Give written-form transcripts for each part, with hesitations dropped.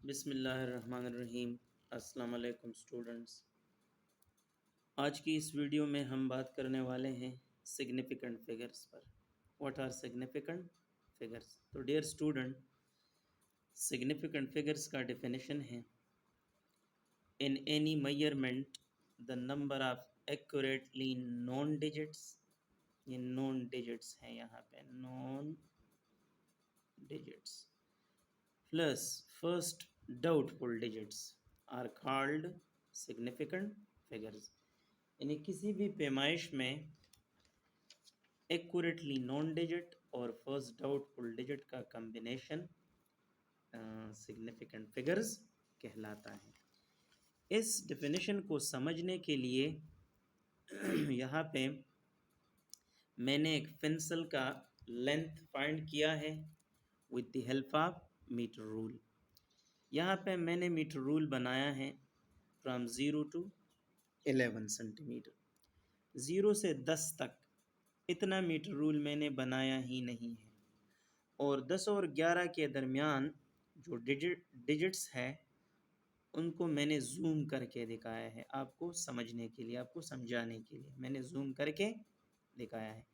बिस्मिल्लाहिर्रहमानिर्रहीम। अस्सलाम वालेकुम स्टूडेंट्स। आज की इस वीडियो में हम बात करने वाले हैं सिग्निफिकेंट फिगर्स पर। What are significant figures? तो डियर स्टूडेंट, सिग्निफिकेंट फिगर्स का डेफिनेशन है in any measurement the number of accurately known digits. ये नोन डिजिट्स हैं, यहाँ पे known digits plus first doubtful digits are called significant figures। यानी किसी भी पैमाइश में एक्यूरेटली नॉन डिजिट और फर्स्ट डाउटफुल डिजिट का कम्बिनेशन सिग्निफिकेंट फिगर्स कहलाता है। इस डेफिनेशन को समझने के लिए यहाँ पे मैंने एक पेंसिल का लेंथ फाइंड किया है with the help of metre rule. यहाँ पे मैंने मीटर रूल बनाया है फ्रॉम 0 to 11 सेंटीमीटर। 0 से 10 तक इतना मीटर रूल मैंने बनाया ही नहीं है, और 10 और 11 के दरमियान जो डिजिट्स है उनको मैंने जूम करके दिखाया है, आपको समझने के लिए, आपको समझाने के लिए मैंने जूम करके दिखाया है।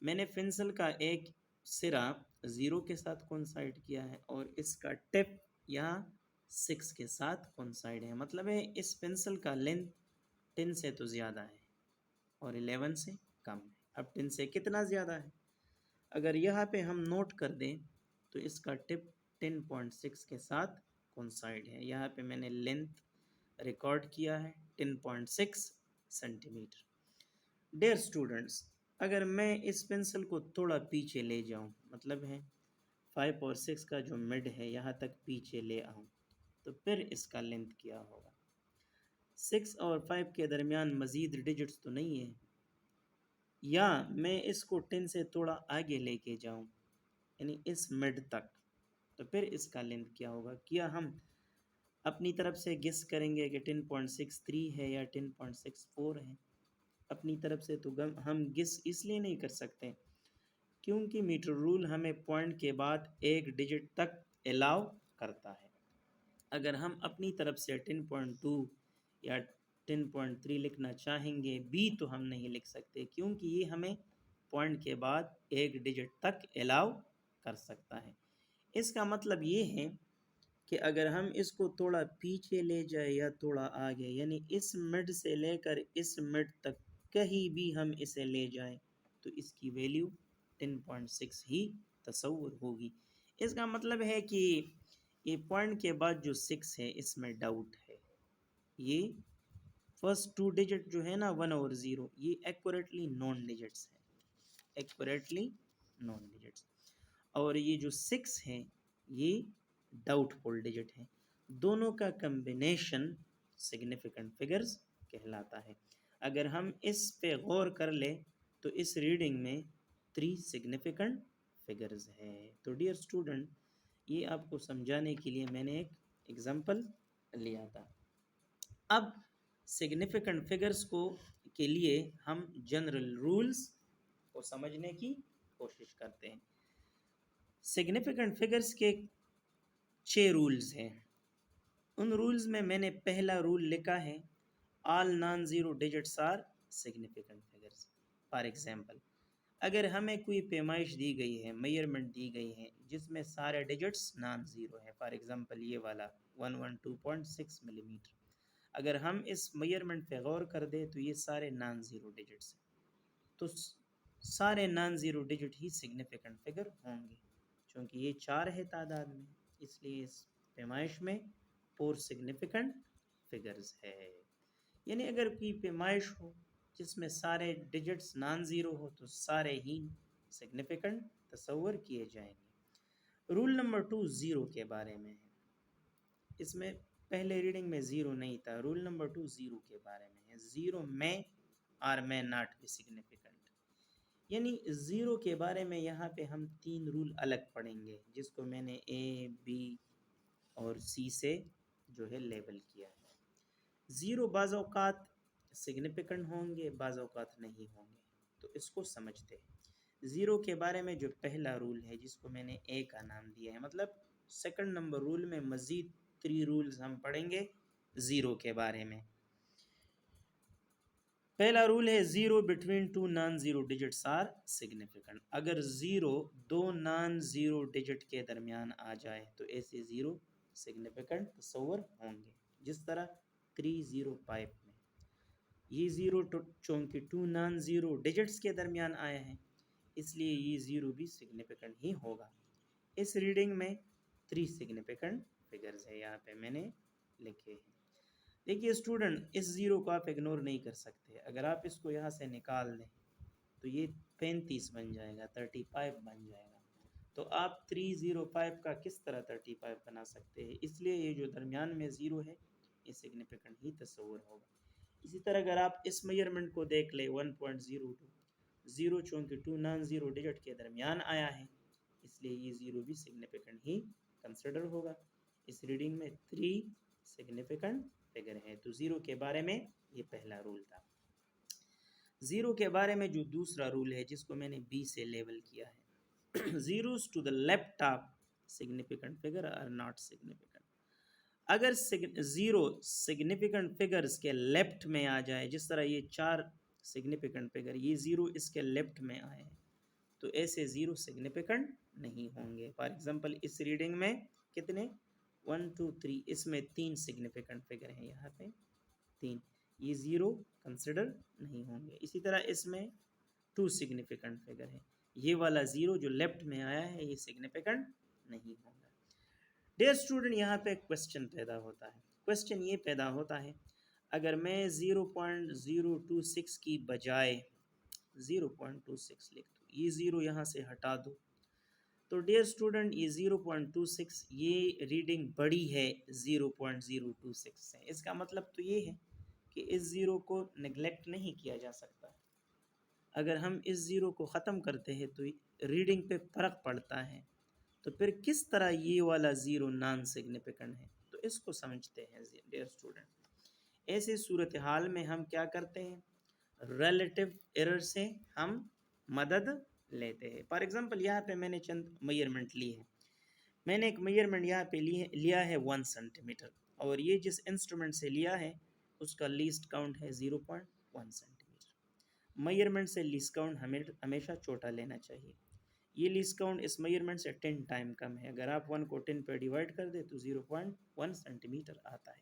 मैंने पेंसिल का एक सिरा 0 के साथ कोइंसाइड किया है और इसका टिप यहाँ 6 के साथ कोइंसाइड है। मतलब है इस पेंसिल का लेंथ 10 से तो ज़्यादा है और 11 से कम है। अब 10 से कितना ज़्यादा है? अगर यहाँ पे हम नोट कर दें तो इसका टिप 10.6 के साथ कोइंसाइड है। यहाँ पे मैंने लेंथ रिकॉर्ड किया है 10.6 सेंटीमीटर। डियर स्टूडेंट्स, अगर मैं इस पेंसिल को थोड़ा पीछे ले जाऊं, मतलब है 5 और 6 का जो मिड है यहाँ तक पीछे ले आऊं, तो फिर इसका लेंथ क्या होगा? 6 और 5 के दरमियान मज़ीद डिजिट्स तो नहीं है। या मैं इसको 10 से थोड़ा आगे लेके जाऊं, यानी इस मिड तक, तो फिर इसका लेंथ क्या होगा? क्या हम अपनी तरफ से गेस करेंगे कि 10.63 है या 10.64 है? अपनी तरफ से तो हम गेस इसलिए नहीं कर सकते क्योंकि मीटर रूल हमें पॉइंट के बाद एक डिजिट तक अलाउ करता है। अगर हम अपनी तरफ से 10.2 या 10.3 लिखना चाहेंगे भी तो हम नहीं लिख सकते, क्योंकि ये हमें पॉइंट के बाद एक डिजिट तक अलाउ कर सकता है। इसका मतलब ये है कि अगर हम इसको थोड़ा पीछे ले जाए या थोड़ा आगे, यानी इस मिड से लेकर इस मिड तक कहीं भी हम इसे ले जाएं, तो इसकी वैल्यू 10.6 ही तस्वुर होगी। इसका मतलब है कि ये पॉइंट के बाद जो 6 है इसमें डाउट है। ये फर्स्ट 2 डिजिट जो है ना 1 और 0, ये एक्यूरेटली नॉन डिजिट्स है, एक्यूरेटली नॉन डिजिट्स। और ये जो 6 है ये डाउटफुल डिजिट है। दोनों का कम्बिनेशन सिग्निफिकेंट फिगर्स कहलाता है। अगर हम इस पे गौर कर ले तो इस रीडिंग में 3 सिग्निफिकेंट फिगर्स है। तो डियर स्टूडेंट, ये आपको समझाने के लिए मैंने एक एग्जांपल लिया था। अब सिग्निफिकेंट फिगर्स को के लिए हम जनरल रूल्स को समझने की कोशिश करते हैं। सिग्निफिकेंट फिगर्स के 6 रूल्स हैं। उन रूल्स में मैंने पहला रूल लिखा है all non zero digits are significant figures. For example, अगर हमें कोई पैमाइश दी गई है, मेजरमेंट दी गई है जिसमें सारे डिजिट्स नॉन ज़ीरो है, फॉर एग्जांपल ये वाला 112.6 मिलीमीटर, अगर हम इस मेजरमेंट पे गौर कर दें तो ये सारे नॉन ज़ीरो डिजिट्स हैं। तो सारे नॉन ज़ीरो डिजिट ही सिग्निफिकेंट फिगर होंगे। क्योंकि ये 4 है तादाद में, इसलिए इस पैमाइश में 4 सिग्निफिकेंट फिगर्स है। यानी अगर कोई पैमाइश हो जिसमें सारे डिजिट्स नॉन ज़ीरो हो तो सारे ही सिग्निफिकेंट तस्वर किए जाएंगे। रूल नंबर 2 ज़ीरो के बारे में है। इसमें पहले रीडिंग में ज़ीरो नहीं था। रूल नंबर 2 ज़ीरो के बारे में है। ज़ीरो में और में नॉट बी सिग्निफिकेंट, यानी ज़ीरो के बारे में यहाँ पे हम 3 रूल अलग पढ़ेंगे, जिसको मैंने ए, बी और सी से जो है लेबल किया है। ज़ीरो बाज़ औक़ात सिग्निफिकेंट होंगे, बाज़ औक़ात नहीं होंगे, तो इसको समझते हैं। ज़ीरो के बारे में जो पहला रूल है जिसको मैंने ए का नाम दिया है, मतलब सेकंड नंबर रूल में मज़ीद 3 रूल्स हम पढ़ेंगे ज़ीरो के बारे में। पहला रूल है zero between two non zero digits are significant. अगर ज़ीरो दो नॉन ज़ीरो डिजिट के दरमियान आ जाए तो ऐसे ज़ीरो सिग्निफिकेंट तस्वर होंगे। जिस तरह 305 में ये ज़ीरो चूँकि टू नॉन ज़ीरो डिजिट्स के दरमियान आया है, इसलिए ये ज़ीरो भी सिग्निफिकेंट ही होगा। इस रीडिंग में 3 सिग्निफिकेंट फिगर्स है, यहाँ पे मैंने लिखे हैं। देखिए स्टूडेंट, इस ज़ीरो को आप इग्नोर नहीं कर सकते। अगर आप इसको यहाँ से निकाल दें तो ये 35 बन जाएगा, 35 बन जाएगा। तो आप 305 का किस तरह 35 बना सकते हैं? इसलिए ये जो दरमियान में ज़ीरो है ये सिग्निफिकेंट ही तस्वर होगा। इसी तरह अगर आप इस मेजरमेंट को देख ले 1.02, ज़ीरो चूँकि टू नॉन ज़ीरो डिजिट के दरमियान आया है, इसलिए ये ज़ीरो भी सिग्निफिकेंट ही कंसिडर होगा। इस रीडिंग में 3 सिग्निफिकेंट फिगर है। तो ज़ीरो के बारे में ये पहला रूल था। ज़ीरो के बारे में जो दूसरा रूल है, जिसको मैंने बी से लेबल किया है, zeros to the left of significant figure are not significant. अगर ज़ीरो सिग्निफिकेंट फिगर्स के लेफ्ट में आ जाए, जिस तरह ये 4 सिग्निफिकेंट फिगर, ये ज़ीरो इसके लेफ्ट में आए हैं, तो ऐसे ज़ीरो सिग्निफिकेंट नहीं होंगे। फॉर एग्जांपल इस रीडिंग में कितने 1 2 3, इसमें 3 सिग्निफिकेंट फिगर हैं, यहाँ पे 3, ये ज़ीरो कंसिडर नहीं होंगे। इसी तरह इसमें 2 सिग्निफिकेंट फिगर है, ये वाला ज़ीरो जो लेफ्ट में आया है ये सिग्निफिकेंट नहीं होगा। डियर स्टूडेंट, यहाँ पे क्वेश्चन पैदा होता है। क्वेश्चन ये पैदा होता है, अगर मैं 0.026 की बजाय 0.26 लिख दूँ, ये ज़ीरो यहाँ से हटा दूँ, तो डियर स्टूडेंट ये 0.26 ये रीडिंग बड़ी है 0.026 से। इसका मतलब तो ये है कि इस ज़ीरो को नेगलेक्ट नहीं किया जा सकता। अगर हम इस ज़ीरो को ख़त्म करते हैं तो रीडिंग पे फ़र्क पड़ता है, तो फिर किस तरह ये वाला ज़ीरो नॉन सिग्निफिकेंट है, तो इसको समझते हैं डियर स्टूडेंट। ऐसे सूरत हाल में हम क्या करते हैं, रिलेटिव एरर से हम मदद लेते हैं। फॉर एग्जांपल यहाँ पे मैंने चंद मेजरमेंट ली है। मैंने एक मेजरमेंट यहाँ पे लिया है 1 सेंटीमीटर, और ये जिस इंस्ट्रूमेंट से लिया है उसका लीस्ट काउंट है 0.1 सेंटीमीटर। मेजरमेंट से लीस्ट काउंट हमेशा छोटा लेना चाहिए। ये लीस्ट काउंट इस मेजरमेंट से 10 टाइम कम है। अगर आप 1 को 10 पे डिवाइड कर दे तो 0.1 सेंटीमीटर आता है।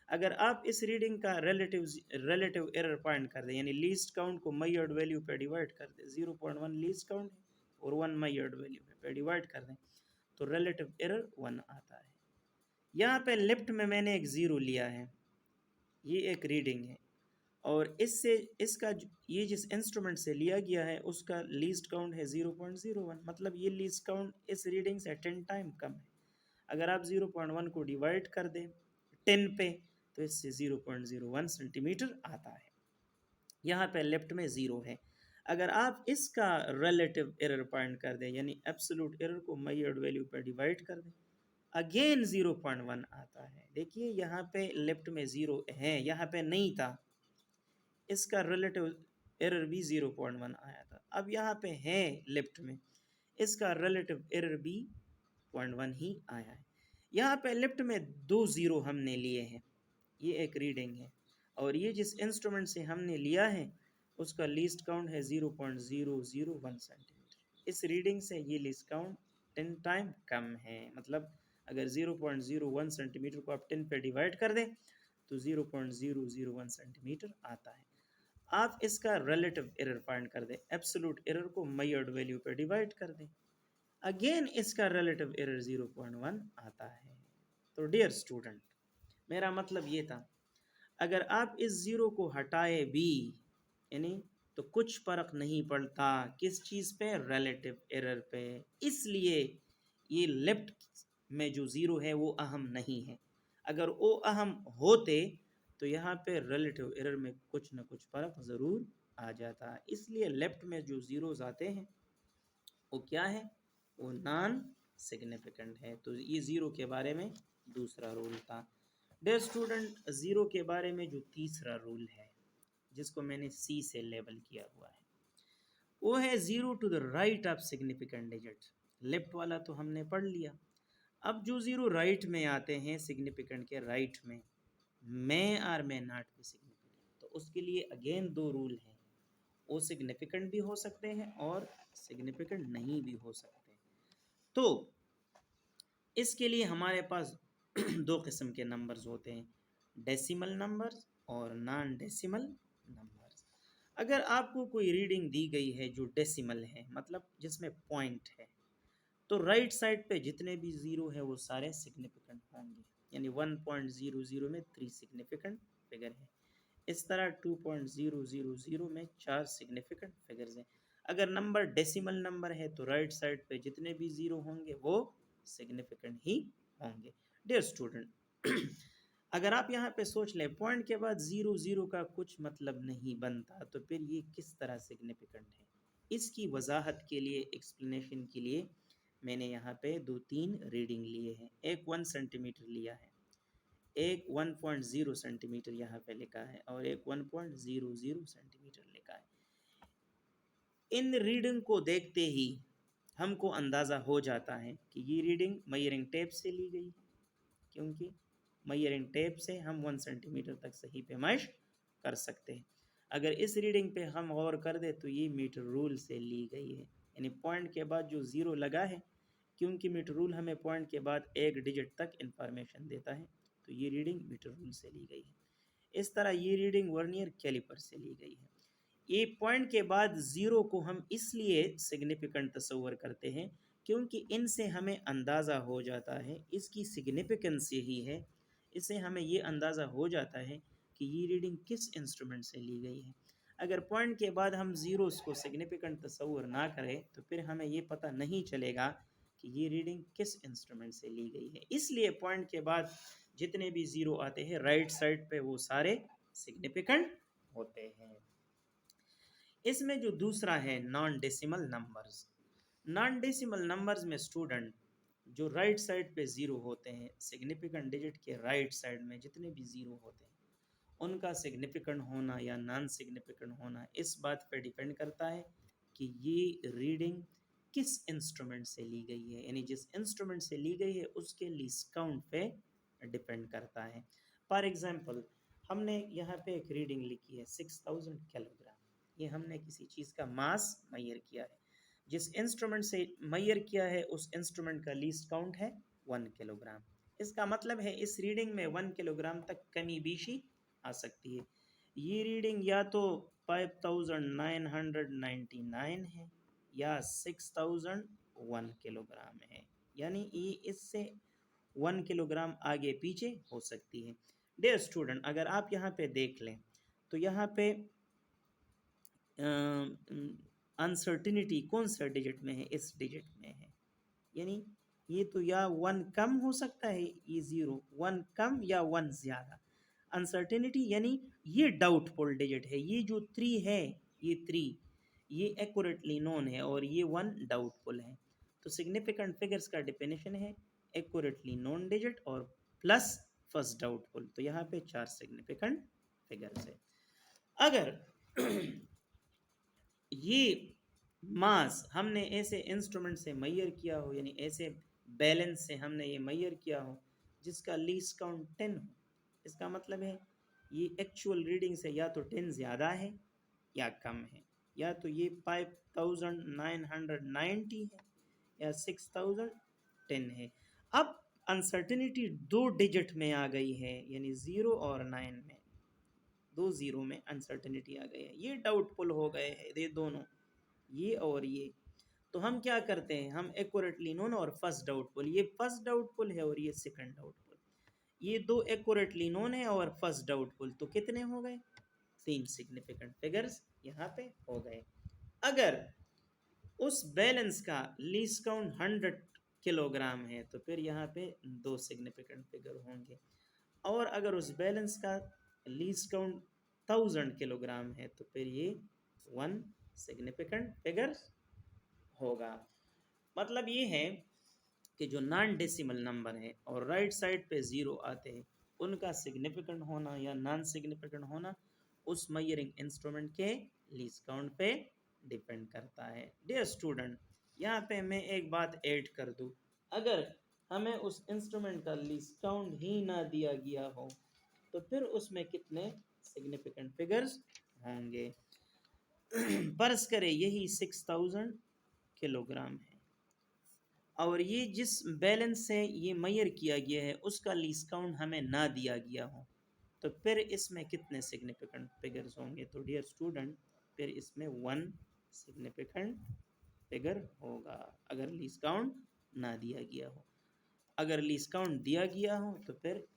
अगर आप इस रीडिंग का रिलेटिव एरर पॉइंट कर दें, यानी लीस्ट काउंट को मेजर्ड वैल्यू पे डिवाइड कर दें, 0.1 लीस्ट काउंट है और 1 मेजर्ड वैल्यू पे डिवाइड कर दें, तो रिलेटिव एरर 1 आता है। यहाँ पे लेफ्ट में मैंने एक ज़ीरो लिया है, ये एक रीडिंग है, और इससे इसका ये जिस इंस्ट्रूमेंट से लिया गया है उसका लीस्ट काउंट है 0.01, मतलब ये लीस्ट काउंट इस रीडिंग से 10 टाइम कम है। अगर आप 0.1 को डिवाइड कर दें 10 पे तो इससे 0.01 सेंटीमीटर आता है। यहाँ पे लेफ्ट में ज़ीरो है। अगर आप इसका रिलेटिव एरर पॉइंट कर दें, यानी एब्सोल्यूट एरर को मेजर्ड वैल्यू पर डिवाइड कर दें, अगेन 0.1 आता है। देखिए यहाँ पे लेफ्ट में ज़ीरो है, यहाँ पे नहीं था, इसका रिलेटिव एरर भी 0.1 आया था। अब यहाँ पे है लेफ्ट में, इसका रिलेटिव एरर भी 0.1 ही आया है। यहाँ पे लेफ्ट में 2 ज़ीरो हमने लिए हैं, ये एक रीडिंग है, और ये जिस इंस्ट्रूमेंट से हमने लिया है उसका लीस्ट काउंट है 0.001 सेंटीमीटर। इस रीडिंग से ये लीस्ट काउंट 10 टाइम कम है। मतलब अगर 0.01 सेंटीमीटर को आप 10 पे डिवाइड कर दें तो 0.001 सेंटीमीटर आता है। आप इसका रिलेटिव एरर फाइंड कर दें, एब्सोल्यूट एरर को मेजर्ड वैल्यू पे डिवाइड कर दें, अगेन इसका रिलेटिव एरर 0.1 आता है। तो डियर स्टूडेंट, मेरा मतलब ये था, अगर आप इस ज़ीरो को हटाए भी, यानी तो कुछ फ़र्क नहीं पड़ता किस चीज़ पे, रिलेटिव एरर पे। इसलिए ये लेफ्ट में जो ज़ीरो है वो अहम नहीं है। अगर वो अहम होते तो यहाँ पे रिलेटिव एरर में कुछ ना कुछ फ़र्क ज़रूर आ जाता। इसलिए लेफ्ट में जो ज़ीरोज़ आते हैं वो क्या है, वो नॉन सिग्निफिकेंट है। तो ये ज़ीरो के बारे में दूसरा रूल था। डियर स्टूडेंट, ज़ीरो के बारे में जो तीसरा रूल है जिसको मैंने सी से लेबल किया हुआ है, वो है zero to the right of significant digit. Left वाला तो हमने पढ़ लिया, अब जो ज़ीरो राइट में आते हैं सिग्निफिकेंट के राइट में, मैं और मैं नॉट भी सिग्निफिकेंट, तो उसके लिए अगेन दो रूल हैं, वो सिग्निफिकेंट भी हो सकते हैं और सिग्निफिकेंट नहीं भी हो सकते। तो इसके लिए हमारे पास दो किस्म के नंबर्स होते हैं, डेसिमल नंबर्स और नॉन डेसिमल नंबर्स। अगर आपको कोई रीडिंग दी गई है जो डेसिमल है, मतलब जिसमें पॉइंट है, तो राइट साइड पे जितने भी ज़ीरो है वो सारे सिग्निफिकेंट होंगे, यानी 1.00 में 3 सिग्निफिकेंट फिगर है। इस तरह 2.000 में 4 सिग्निफिकेंट फिगर्स हैं। अगर नंबर डेसिमल नंबर है तो राइट साइड पे जितने भी ज़ीरो होंगे वो सिग्निफिकेंट ही होंगे। डियर स्टूडेंट, अगर आप यहाँ पे सोच लें पॉइंट के बाद ज़ीरो ज़ीरो का कुछ मतलब नहीं बनता, तो फिर ये किस तरह सिग्निफिकेंट है, इसकी वजाहत के लिए, एक्सप्लेनेशन के लिए मैंने यहाँ पे 2-3 रीडिंग लिए हैं। एक 1 सेंटीमीटर लिया है, एक 1.0 सेंटीमीटर यहाँ पे लिखा है और एक 1.00 सेंटीमीटर लिखा है। इन रीडिंग को देखते ही हमको अंदाज़ा हो जाता है कि ये रीडिंग मेजरिंग टेप से ली गई है, क्योंकि मेजरिंग टेप से हम 1 सेंटीमीटर तक सही पैमाइश कर सकते हैं। अगर इस रीडिंग पे हम गौर कर दे तो ये मीटर रूल से ली गई है, यानी पॉइंट के बाद जो ज़ीरो लगा है, क्योंकि मीटर रूल हमें पॉइंट के बाद एक डिजिट तक इंफॉर्मेशन देता है, तो ये रीडिंग मीटर रूल से ली गई है। इस तरह ये रीडिंग वर्नियर कैलिपर से ली गई है। ये पॉइंट के बाद ज़ीरो को हम इसलिए सिग्निफिकेंट तस्वर करते हैं क्योंकि इनसे हमें अंदाज़ा हो जाता है, इसकी सिग्निफिकेंस यही है, इससे हमें ये अंदाज़ा हो जाता है कि ये रीडिंग किस इंस्ट्रूमेंट से ली गई है। अगर पॉइंट के बाद हम ज़ीरोस को सिग्निफिकेंट तस्वर ना करें तो फिर हमें ये पता नहीं चलेगा कि ये रीडिंग किस इंस्ट्रूमेंट से ली गई है। इसलिए पॉइंट के बाद जितने भी ज़ीरो आते हैं राइट साइड पे वो सारे सिग्निफिकेंट होते हैं। इसमें जो दूसरा है non decimal numbers, non decimal numbers में स्टूडेंट जो राइट साइड पे ज़ीरो होते हैं, सिग्निफिकेंट डिजिट के राइट साइड में जितने भी ज़ीरो होते हैं उनका सिग्निफिकेंट होना या नॉन सिग्निफिकेंट होना इस बात पर डिपेंड करता है कि ये रीडिंग किस इंस्ट्रूमेंट से ली गई है, यानी जिस इंस्ट्रूमेंट से ली गई है उसके लीस्ट काउंट पे डिपेंड करता है। फॉर एग्जांपल हमने यहाँ पे एक रीडिंग लिखी है 6000 किलोग्राम, ये हमने किसी चीज़ का मास मेजर किया है, जिस इंस्ट्रूमेंट से मेजर किया है उस इंस्ट्रूमेंट का लीस्ट काउंट है 1 किलोग्राम। इसका मतलब है इस रीडिंग में 1 किलोग्राम तक कमी बेशी आ सकती है। ये रीडिंग या तो 5999 है या 6001 किलोग्राम है, यानी ये इससे 1 किलोग्राम आगे पीछे हो सकती है। डियर स्टूडेंट, अगर आप यहाँ पे देख लें तो यहाँ पे अनसर्टिनिटी कौन सा डिजिट में है, इस डिजिट में है, यानी ये तो या 1 कम हो सकता है, ये 0 1 कम या 1 ज़्यादा। अनसर्टेनिटी यानी ये डाउटफुल डिजिट है, ये जो 3 है, ये 3 ये एक्यूरेटली नोन है और ये 1 डाउटफुल है। तो सिग्निफिकेंट फिगर्स का डेफिनेशन है एक्यूरेटली नोन डिजिट और प्लस फर्स्ट डाउटफुल, तो यहाँ पे 4 सिग्निफिकेंट फिगर्स है। अगर ये मास हमने ऐसे इंस्ट्रूमेंट से मेजर किया हो, यानी ऐसे बैलेंस से हमने ये मेजर किया हो जिसका लीस्ट काउंट 10 हो, इसका मतलब है ये एक्चुअल रीडिंग से या तो 10 ज़्यादा है या कम है, या तो ये 5990 है या 6010 है। अब अनसर्टिनिटी 2 डिजिट में आ गई है, यानी 0 और 9 में, 2 0 में अनसर्टिनिटी आ गई है, ये डाउटफुल हो गए हैं ये दोनों, ये और ये। तो हम क्या करते हैं, हम एक्यूरेटली नोन और फर्स्ट डाउटफुल, ये फर्स्ट डाउटफुल है और ये सेकंड डाउटफुल, ये दो एक्यूरेटली नोन है और फर्स्ट डाउटफुल, तो कितने हो गए, 3 सिग्निफिकेंट फिगर्स यहाँ पे हो गए। अगर उस बैलेंस का लीस्ट काउंट 100 किलोग्राम है तो फिर यहाँ पे 2 सिग्निफिकेंट फिगर होंगे, और अगर उस बैलेंस का लीस्ट काउंट 1000 किलोग्राम है तो फिर ये 1 सिग्निफिकेंट फिगर होगा। मतलब ये है कि जो नॉन डेसिमल नंबर है और राइट साइड पे ज़ीरो आते हैं उनका सिग्निफिकेंट होना या नॉन सिग्निफिकेंट होना उस मेजरिंग इंस्ट्रूमेंट के लीस्ट काउंट पे डिपेंड करता है। डियर स्टूडेंट, यहाँ पे मैं एक बात ऐड कर दूँ, अगर हमें उस इंस्ट्रूमेंट का लीस्ट काउंट ही ना दिया गया हो, तो फिर उसमें कितने सिग्निफिकेंट फिगर्स होंगे। फर्ज करें यही 6000 किलोग्राम है और ये जिस बैलेंस से ये मेजर किया गया है उसका लीस्ट काउंट हमें ना दिया गया हो, तो फिर इसमें कितने सिग्निफिकेंट फिगर्स होंगे। तो डियर स्टूडेंट, फिर इसमें 1 सिग्निफिकेंट फिगर होगा अगर लीस्ट काउंट ना दिया गया हो। अगर लीस्ट काउंट दिया गया हो तो फिर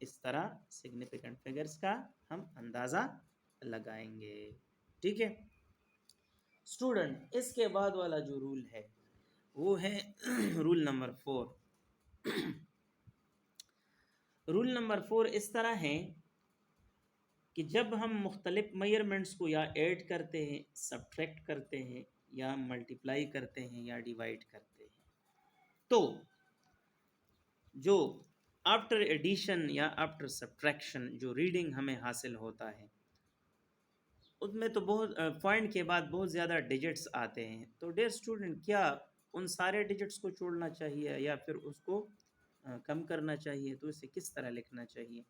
इस तरह सिग्निफिकेंट फिगर्स का हम अंदाज़ा लगाएंगे। ठीक है स्टूडेंट, इसके बाद वाला जो रूल है वो है रूल नंबर 4। रूल नंबर 4 इस तरह है कि जब हम मुख्तलिफ मेजरमेंट्स को या ऐड करते हैं, सब्ट्रैक्ट करते हैं, या मल्टीप्लाई करते हैं, या डिवाइड करते हैं, तो जो आफ्टर एडिशन या आफ्टर सब्ट्रैक्शन जो रीडिंग हमें हासिल होता है उसमें तो बहुत पॉइंट के बाद बहुत ज़्यादा डिजिट्स आते हैं। तो डियर स्टूडेंट, क्या उन सारे डिजिट्स को छोड़ना चाहिए या फिर उसको कम करना चाहिए, तो इसे किस तरह लिखना चाहिए।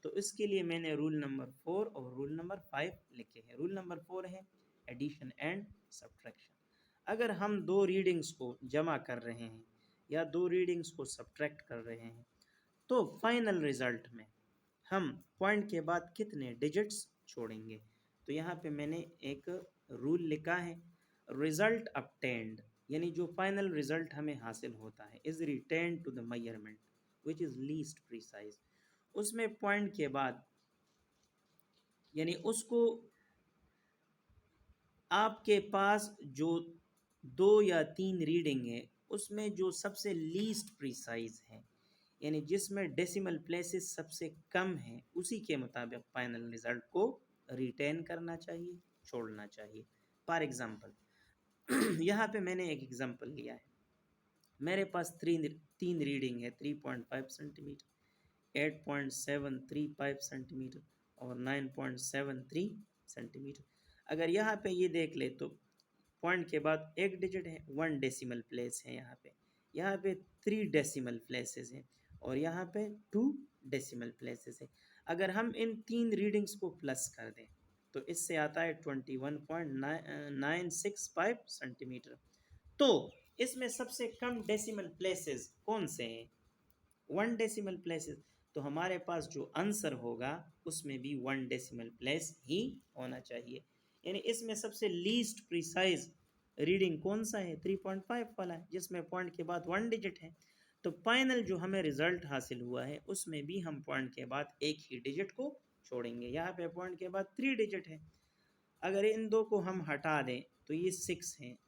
तो इसके लिए मैंने रूल नंबर 4 और रूल नंबर 5 लिखे हैं। रूल नंबर 4 है एडिशन एंड सब्ट्रैक्शन। अगर हम दो रीडिंग्स को जमा कर रहे हैं या दो रीडिंग्स को सब्ट्रैक्ट कर रहे हैं, तो फाइनल रिजल्ट में हम पॉइंट के बाद कितने डिजिट्स छोड़ेंगे। तो यहाँ पे मैंने एक रूल लिखा है, रिजल्ट obtained, यानी जो फाइनल रिजल्ट हमें हासिल होता है is retain to the measurement which is least precise. उसमें पॉइंट के बाद यानी उसको आपके पास जो 2 या 3 रीडिंग है उसमें जो सबसे लीस्ट प्रिसाइज है, यानी जिसमें डेसिमल प्लेसेस सबसे कम है, उसी के मुताबिक फाइनल रिजल्ट को रिटेन करना चाहिए, छोड़ना चाहिए। फॉर एग्जांपल यहाँ पे मैंने एक एग्जांपल लिया है। मेरे पास तीन रीडिंग है 3.5 सेंटीमीटर, 8.735 सेंटीमीटर और 9.73 सेंटीमीटर। अगर यहाँ पे ये देख ले तो पॉइंट के बाद एक डिजिट है, 1 डेसिमल प्लेस है, यहाँ पे 3 डेसिमल प्लेसेस हैं और यहाँ पे 2 डेसिमल प्लेसेस है। अगर हम इन तीन रीडिंग्स को प्लस कर दें तो इससे आता है 21.965 सेंटीमीटर। तो इसमें सबसे कम डेसिमल प्लेसेस कौन से हैं, 1 डेसिमल प्लेसेस। तो हमारे पास जो आंसर होगा उसमें भी 1 डेसिमल प्लेस ही होना चाहिए। यानी इसमें सबसे लीस्ट प्रिसाइज रीडिंग कौन सा है, 3.5 वाला है, जिसमें पॉइंट के बाद 1 डिजिट है। तो फाइनल जो हमें रिजल्ट हासिल हुआ है उसमें भी हम पॉइंट के बाद एक ही डिजिट को छोड़ेंगे। यहाँ पे पॉइंट के बाद 3 डिजिट है। अगर इन दो को हम हटा दें तो ये 6 है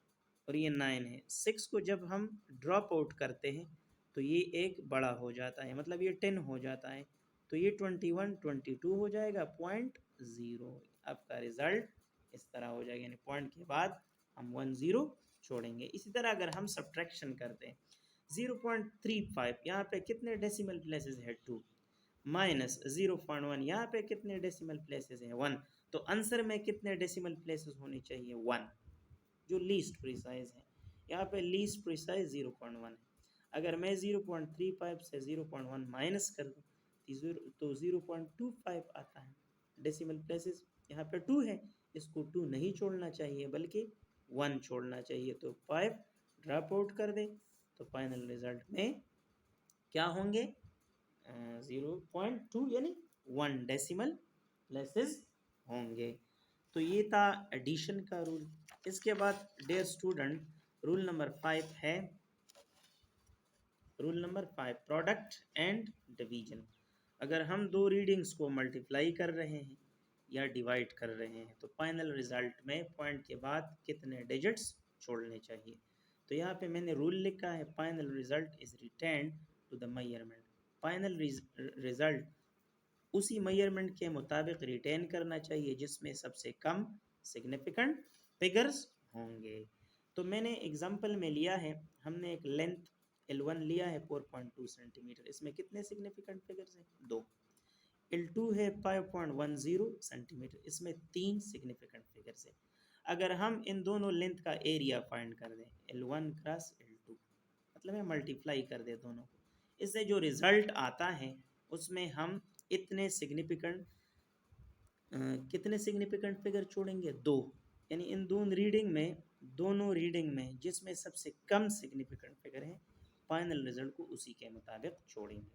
और ये 9 है। 6 को जब हम ड्रॉप आउट करते हैं तो ये एक बड़ा हो जाता है, मतलब ये 10 हो जाता है। तो ये 21 22 हो जाएगा, 0.0 आपका रिजल्ट इस तरह हो जाएगा। यानी पॉइंट के बाद हम 10 छोड़ेंगे। इसी तरह अगर हम सब्ट्रैक्शन करते हैं 0.35, यहाँ पे कितने डेसिमल प्लेसेस है, 2, माइनस 0.1, यहाँ पे कितने डेसिमल प्लेसेस हैं, 1। तो आंसर में कितने डेसिमल प्लेसेस होने चाहिए, 1, जो लीस्ट प्रिसाइज है। यहाँ पे लीस्ट प्रिसाइज 0.1 है। अगर मैं 0.35 से 0.1 माइनस कर दूँ तो 0.25 आता है। डेसिमल प्लेसेस यहाँ पे 2 है, इसको 2 नहीं छोड़ना चाहिए बल्कि 1 छोड़ना चाहिए। तो 5 ड्रॉप आउट कर दे तो फाइनल रिजल्ट में क्या होंगे, 0.2 यानी 1 डेसिमल प्लेसेस होंगे। तो ये था एडिशन का रूल। इसके बाद डियर स्टूडेंट रूल नंबर 5 है, rule number 5 product and division. अगर हम दो रीडिंग्स को मल्टीप्लाई कर रहे हैं या डिवाइड कर रहे हैं तो फाइनल रिजल्ट में पॉइंट के बाद कितने डिजिट्स छोड़ने चाहिए। तो यहाँ पे मैंने रूल लिखा है, final result is retain to the measurement. Final result उसी मेजरमेंट के मुताबिक रिटेन करना चाहिए जिसमें सबसे कम सिग्निफिकेंट फिगर्स होंगे। तो मैंने एग्जांपल में लिया है, हमने एक लेंथ L1 लिया है 4.2 सेंटीमीटर, इसमें कितने सिग्निफिकेंट फिगर्स हैं, 2। L2 है 5.10 सेंटीमीटर, इसमें 3 सिग्निफिकेंट फिगर्स हैं। अगर हम इन दोनों लेंथ का एरिया फाइंड कर दें, L1 क्रॉस L2, मतलब है मल्टीप्लाई कर दे दोनों को। इससे जो रिज़ल्ट आता है उसमें हम इतने सिग्निफिकेंट कितने सिग्निफिकेंट फिगर छोड़ेंगे? 2। यानी इन दोनों रीडिंग में जिसमें सबसे कम सिग्निफिकेंट फिगर है, फाइनल रिजल्ट को उसी के मुताबिक छोड़ेंगे।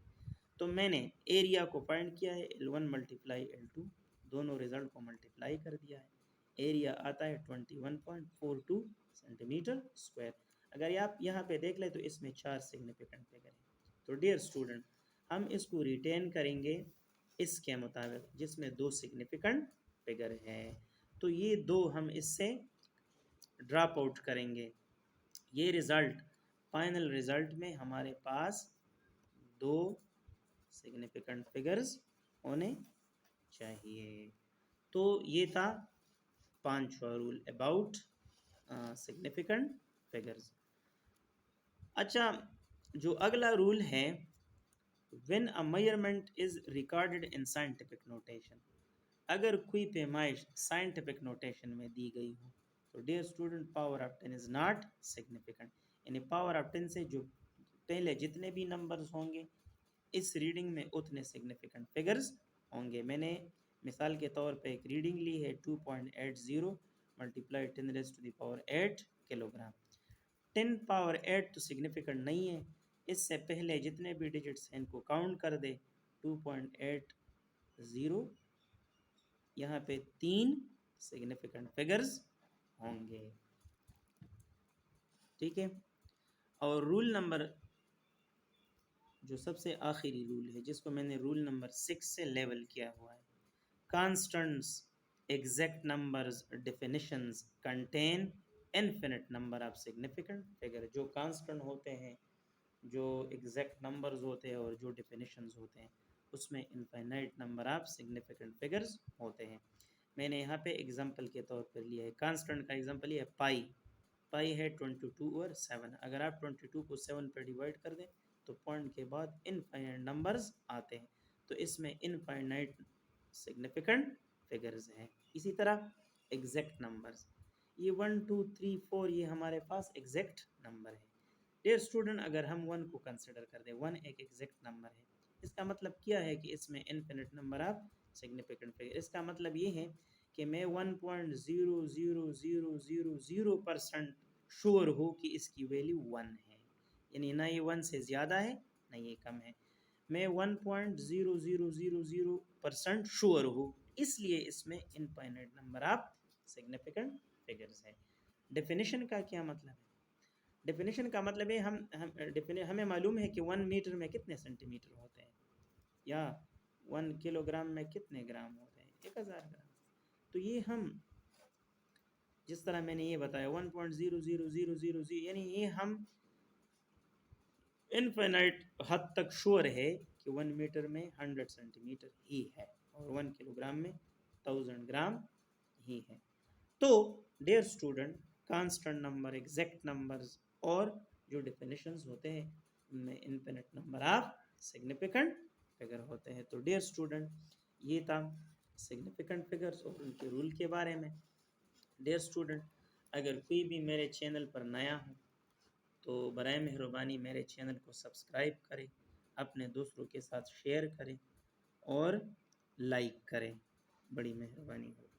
तो मैंने एरिया को फाइंड किया है, L1 मल्टीप्लाई L2, दोनों रिजल्ट को मल्टीप्लाई कर दिया है। एरिया आता है 21.42 सेंटीमीटर स्क्वायर। अगर आप यहाँ पे देख लें तो इसमें 4 सिग्निफिकेंट फिगर है। तो डियर स्टूडेंट, हम इसको रिटेन करेंगे इसके मुताबिक जिसमें 2 सिग्निफिकेंट फिगर है। तो ये 2 हम इससे ड्रॉप आउट करेंगे। ये रिज़ल्ट फाइनल रिज़ल्ट में हमारे पास 2 सिग्निफिकेंट फिगर्स होने चाहिए। तो ये था 5वां रूल अबाउट सिग्निफिकेंट फिगर्स। अच्छा, जो अगला रूल है, when a measurement is recorded in scientific notation, अगर कोई पैमाइश साइंटिफिक नोटेशन में दी गई हो तो dear student power of 10 is not significant. यानी पावर ऑफ 10 से जो पहले जितने भी नंबर्स होंगे इस रीडिंग में उतने सिग्निफिकेंट फिगर्स होंगे। मैंने मिसाल के तौर पे एक रीडिंग ली है 2.80 multiply 10 raise to the power 8 kilogram. 10 power 8 तो सिग्निफिकेंट नहीं है, इससे पहले जितने भी डिजिट्स हैं इनको काउंट कर दे। 2.80, यहाँ पे 3 सिग्निफिकेंट फिगर्स होंगे। ठीक है। और रूल नंबर जो सबसे आखिरी रूल है, जिसको मैंने रूल नंबर 6 से लेवल किया हुआ है, constants exact numbers definitions contain infinite number of significant figure. जो कांस्टेंट होते हैं, जो एग्जैक्ट नंबर्स होते हैं और जो डेफिनेशंस होते हैं, उसमें infinite number of significant figures होते हैं। मैंने यहाँ पे एग्जांपल के तौर पर लिया है, कांस्टेंट का एग्जांपल ये है पाई है 22 और 7। अगर आप 22 को 7 पर डिवाइड कर दें तो पॉइंट के बाद इनफाइनाइट नंबर्स आते हैं, तो इसमें इनफाइनाइट सिग्निफिकेंट फिगर्स हैं। इसी तरह एग्जैक्ट नंबर्स, ये 1 2 3 4 ये हमारे पास एग्जैक्ट नंबर है। डियर स्टूडेंट, अगर हम 1 को कंसिडर कर दें, 1 एक एग्जैक्ट नंबर है, इसका मतलब क्या है कि इसमें infinite number of significant figure. इसका मतलब ये है कि मैं 1.00000% श्योर हो कि इसकी वैल्यू 1 है, यानी ना ये 1 से ज़्यादा है ना ये कम है। मैं 1.0000% श्योर हो, इसलिए इसमें infinite number of significant figures है। डेफिनेशन का क्या मतलब है? डेफिनेशन का मतलब है हमें मालूम है कि 1 मीटर में कितने सेंटीमीटर होते हैं, या 1 किलोग्राम में कितने ग्राम होते हैं, 1000 ग्राम। तो ये हम जिस तरह मैंने ये बताया 1.00000, यानी ये हम इनफाइनाइट हद तक श्योर है कि 1 मीटर में 100 सेंटीमीटर ही है और 1 किलोग्राम में 1000 ग्राम ही है। तो dear student, constant number, exact numbers और जो डेफिनेशंस होते हैं उनमें infinite number of significant figure होते हैं। तो डियर स्टूडेंट, ये था सिग्निफिकेंट फिगर्स और उनके रूल के बारे में। डियर स्टूडेंट, अगर कोई भी मेरे चैनल पर नया हो तो बराए मेहरबानी मेरे चैनल को सब्सक्राइब करें, अपने दोस्तों के साथ शेयर करें और लाइक करें, बड़ी मेहरबानी होगी।